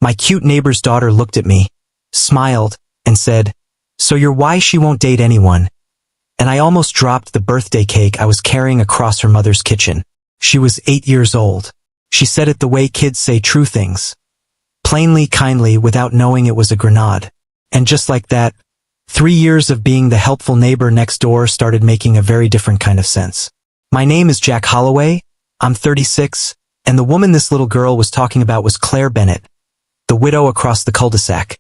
My cute neighbor's daughter looked at me, smiled, and said, "So you're why she won't date anyone." And I almost dropped the birthday cake I was carrying across her mother's kitchen. She was 8 years old. She said it the way kids say true things. Plainly, kindly, without knowing it was a grenade. And just like that, 3 years of being the helpful neighbor next door started making a very different kind of sense. My name is Jack Holloway, I'm 36, and the woman this little girl was talking about was Claire Bennett, the widow across the cul-de-sac.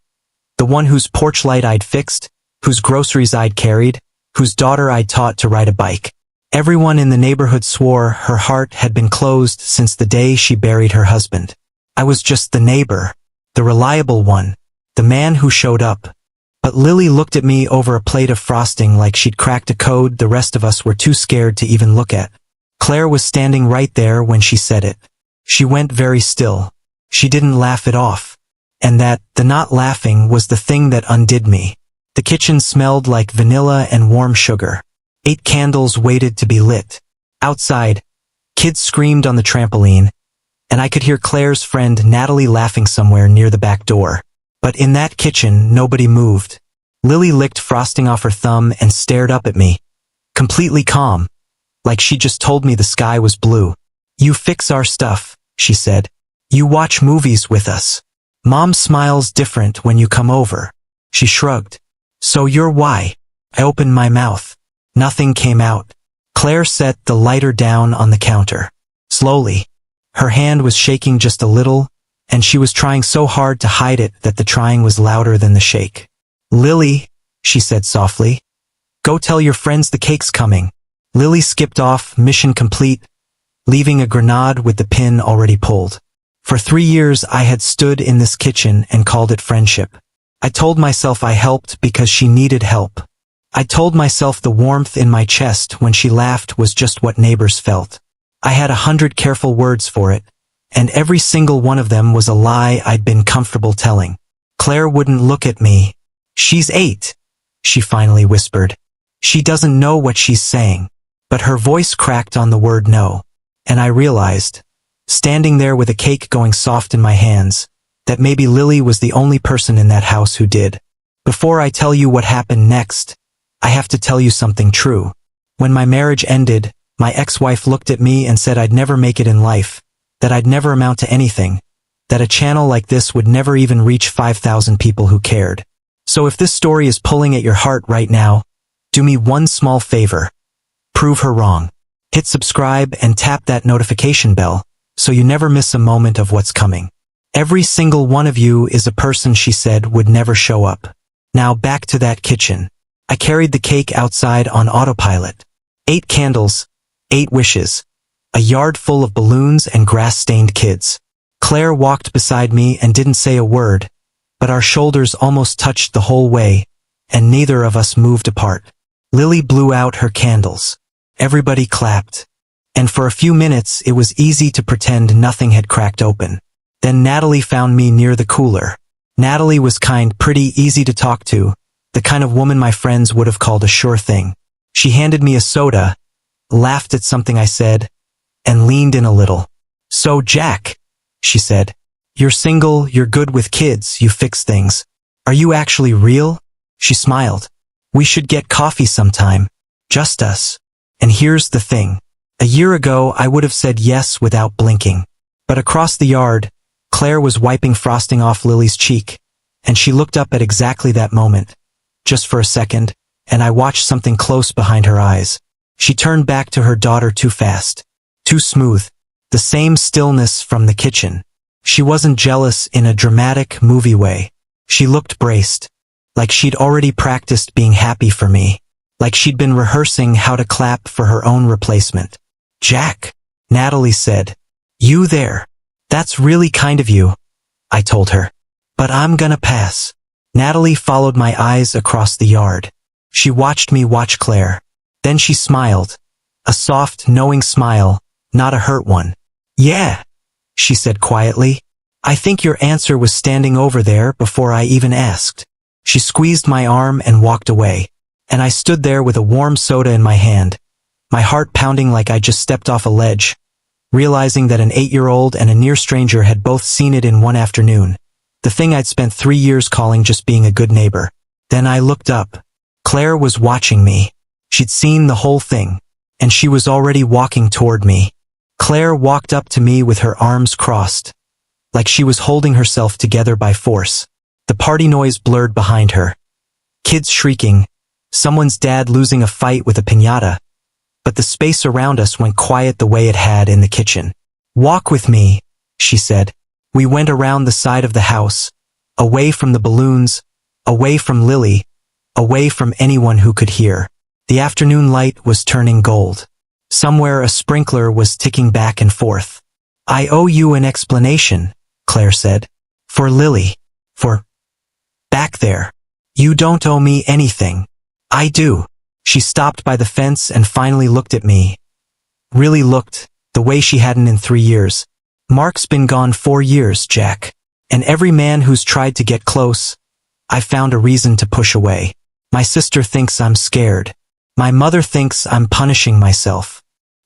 The one whose porch light I'd fixed, whose groceries I'd carried, whose daughter I'd taught to ride a bike. Everyone in the neighborhood swore her heart had been closed since the day she buried her husband. I was just the neighbor, the reliable one, the man who showed up. But Lily looked at me over a plate of frosting like she'd cracked a code the rest of us were too scared to even look at. Claire was standing right there when she said it. She went very still. She didn't laugh it off. And the not laughing was the thing that undid me. The kitchen smelled like vanilla and warm sugar. 8 candles waited to be lit. Outside, kids screamed on the trampoline, and I could hear Claire's friend Natalie laughing somewhere near the back door. But in that kitchen, nobody moved. Lily licked frosting off her thumb and stared up at me, completely calm, like she just told me the sky was blue. "You fix our stuff," she said. "You watch movies with us. Mom smiles different when you come over." She shrugged. "So you're why?" I opened my mouth. Nothing came out. Claire set the lighter down on the counter. Slowly. Her hand was shaking just a little, and she was trying so hard to hide it that the trying was louder than the shake. "Lily," she said softly, "go tell your friends the cake's coming." Lily skipped off, mission complete, leaving a grenade with the pin already pulled. For 3 years I had stood in this kitchen and called it friendship. I told myself I helped because she needed help. I told myself the warmth in my chest when she laughed was just what neighbors felt. I had 100 careful words for it, and every single one of them was a lie I'd been comfortable telling. Claire wouldn't look at me. "She's 8, she finally whispered. "She doesn't know what she's saying." But her voice cracked on the word no, and I realized, standing there with a cake going soft in my hands, that maybe Lily was the only person in that house who did. Before I tell you what happened next, I have to tell you something true. When my marriage ended, my ex-wife looked at me and said I'd never make it in life, that I'd never amount to anything, that a channel like this would never even reach 5,000 people who cared. So if this story is pulling at your heart right now, do me one small favor. Prove her wrong. Hit subscribe and tap that notification bell, so you never miss a moment of what's coming. Every single one of you is a person she said would never show up. Now back to that kitchen. I carried the cake outside on autopilot. 8 candles, 8 wishes, a yard full of balloons and grass-stained kids. Claire walked beside me and didn't say a word, but our shoulders almost touched the whole way, and neither of us moved apart. Lily blew out her candles. Everybody clapped. And for a few minutes it was easy to pretend nothing had cracked open. Then Natalie found me near the cooler. Natalie was kind, pretty easy to talk to, the kind of woman my friends would have called a sure thing. She handed me a soda, laughed at something I said, and leaned in a little. "So Jack," she said, "you're single, you're good with kids, you fix things. Are you actually real?" She smiled. "We should get coffee sometime. Just us." And here's the thing. A year ago I would have said yes without blinking. But across the yard, Claire was wiping frosting off Lily's cheek, and she looked up at exactly that moment. Just for a second, and I watched something close behind her eyes. She turned back to her daughter too fast, too smooth, the same stillness from the kitchen. She wasn't jealous in a dramatic movie way. She looked braced, like she'd already practiced being happy for me, like she'd been rehearsing how to clap for her own replacement. "Jack," Natalie said. "You there. That's really kind of you," I told her. "But I'm gonna pass." Natalie followed my eyes across the yard. She watched me watch Claire. Then she smiled. A soft, knowing smile, not a hurt one. "Yeah," she said quietly. "I think your answer was standing over there before I even asked." She squeezed my arm and walked away. And I stood there with a warm soda in my hand, my heart pounding like I just stepped off a ledge, realizing that an 8-year-old and a near stranger had both seen it in one afternoon. The thing I'd spent 3 years calling just being a good neighbor. Then I looked up. Claire was watching me. She'd seen the whole thing, and she was already walking toward me. Claire walked up to me with her arms crossed, like she was holding herself together by force. The party noise blurred behind her. Kids shrieking, someone's dad losing a fight with a piñata. But the space around us went quiet the way it had in the kitchen. "Walk with me," she said. We went around the side of the house, away from the balloons, away from Lily, away from anyone who could hear. The afternoon light was turning gold. Somewhere a sprinkler was ticking back and forth. "I owe you an explanation," Claire said. "For Lily. For back there. You don't owe me anything." "I do." She stopped by the fence and finally looked at me. Really looked, the way she hadn't in 3 years. "Mark's been gone 4 years, Jack. And every man who's tried to get close, I found a reason to push away. My sister thinks I'm scared. My mother thinks I'm punishing myself.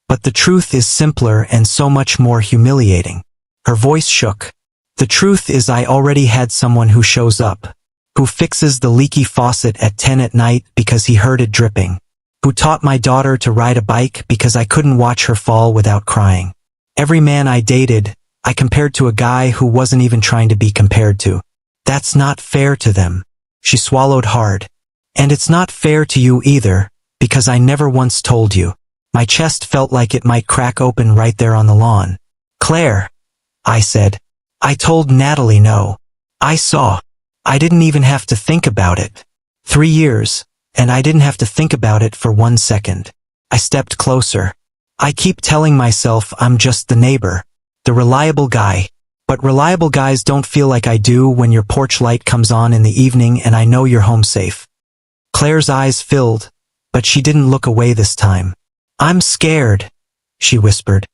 But the truth is simpler and so much more humiliating." Her voice shook. "The truth is I already had someone who shows up, who fixes the leaky faucet at 10 at night because he heard it dripping, who taught my daughter to ride a bike because I couldn't watch her fall without crying. Every man I dated, I compared to a guy who wasn't even trying to be compared to. That's not fair to them." She swallowed hard. "And it's not fair to you either, because I never once told you." My chest felt like it might crack open right there on the lawn. "Claire," I said. "I told Natalie no. I saw. I didn't even have to think about it. 3 years, and I didn't have to think about it for 1 second. I stepped closer. I keep telling myself I'm just the neighbor, the reliable guy. But reliable guys don't feel like I do when your porch light comes on in the evening and I know you're home safe." Claire's eyes filled, but she didn't look away this time. "I'm scared," she whispered.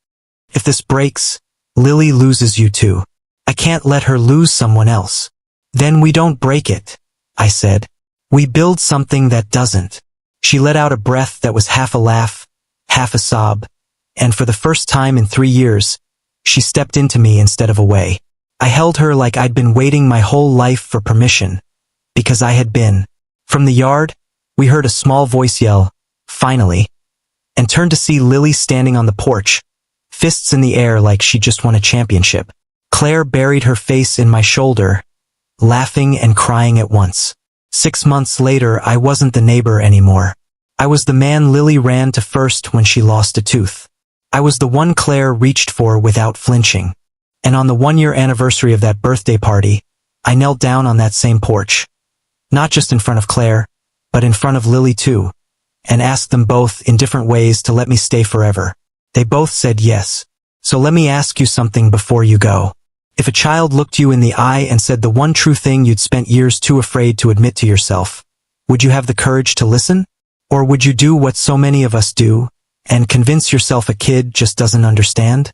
"If this breaks, Lily loses you too. I can't let her lose someone else." "Then we don't break it," I said. "We build something that doesn't." She let out a breath that was half a laugh, half a sob, and for the first time in 3 years, she stepped into me instead of away. I held her like I'd been waiting my whole life for permission, because I had been. From the yard, we heard a small voice yell, "Finally," and turned to see Lily standing on the porch, fists in the air like she just won a championship. Claire buried her face in my shoulder, laughing and crying at once. 6 months later, I wasn't the neighbor anymore. I was the man Lily ran to first when she lost a tooth. I was the one Claire reached for without flinching. And on the 1-year anniversary of that birthday party, I knelt down on that same porch. Not just in front of Claire, but in front of Lily too, and asked them both in different ways to let me stay forever. They both said yes. So let me ask you something before you go. If a child looked you in the eye and said the one true thing you'd spent years too afraid to admit to yourself, would you have the courage to listen? Or would you do what so many of us do, and convince yourself a kid just doesn't understand?